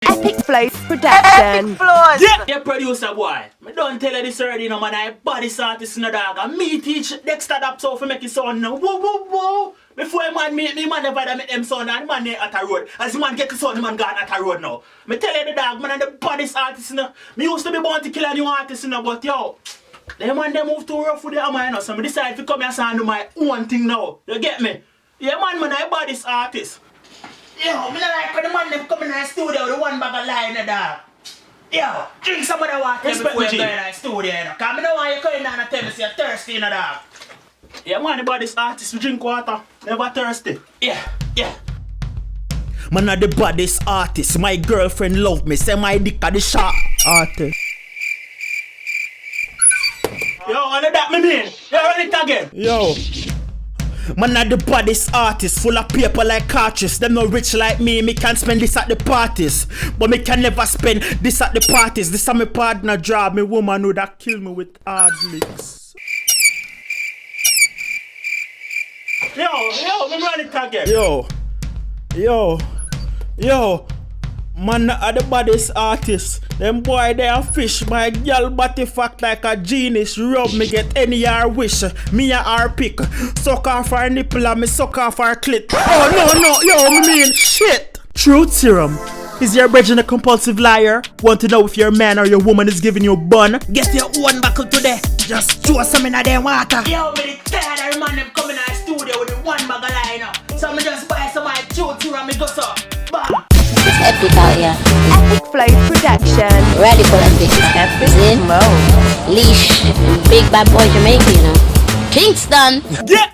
Epicflows production. Epicflows. Yeah, you producer boy. Me don't tell you this already, no man. I Baddest artist in the dog. And me teach Dexter that so for make it sound now. Whoa, whoa, whoa. Before a man meet me, man never make them sound and man at a road. As the man get the sound, the man gone at a road now. Me tell you the dog, man, and the baddest artist in the. Me used to be born to kill a new artist in the, but yo. Them man they move too rough with the hammer, you know. So me decide to come here and do my own thing now. You get me? Yeah, man, I baddest artist. Yo, me not like when the man them come in the studio with the one bag of lie in the dog. Yo, drink some of the water before you go in the studio, you know. Cause me don't want you coming down and tell me say you're thirsty in the dog. Yeah, man, the baddest artist, we drink water, never thirsty. Yeah. Man, I'm the baddest artist. My girlfriend love me, say my dick are the sharp artist. Yo, and that me mean. You run it again. Yo. Man, I'm the baddest artist, full of paper like cartridge. Them no rich like me can spend this at the parties. But me can never spend this at the parties. This time my partner job, me woman would have kill me with hard licks. Yo, me run it again. Yo. Man, are the baddest artist. Them boy they are fish. My girl body fact like a genius. Rub me get any her wish. Me a her pick. Suck off her nipple and me suck off her clit. Oh no, yo, me mean shit. Truth serum. Is your brethren a compulsive liar? Want to know if your man or your woman is giving you a bun? Get your own buckle today. Just throw some in their water. Yo, me tired of man them coming in the studio with the one bag of line. So me just buy some of my truth serum and me go so. Bam. It's epic out here. Epicflows production. Radekal and big Epicflows. Leash. Big bad boy Jamaican, you know. Kingston. Yeah.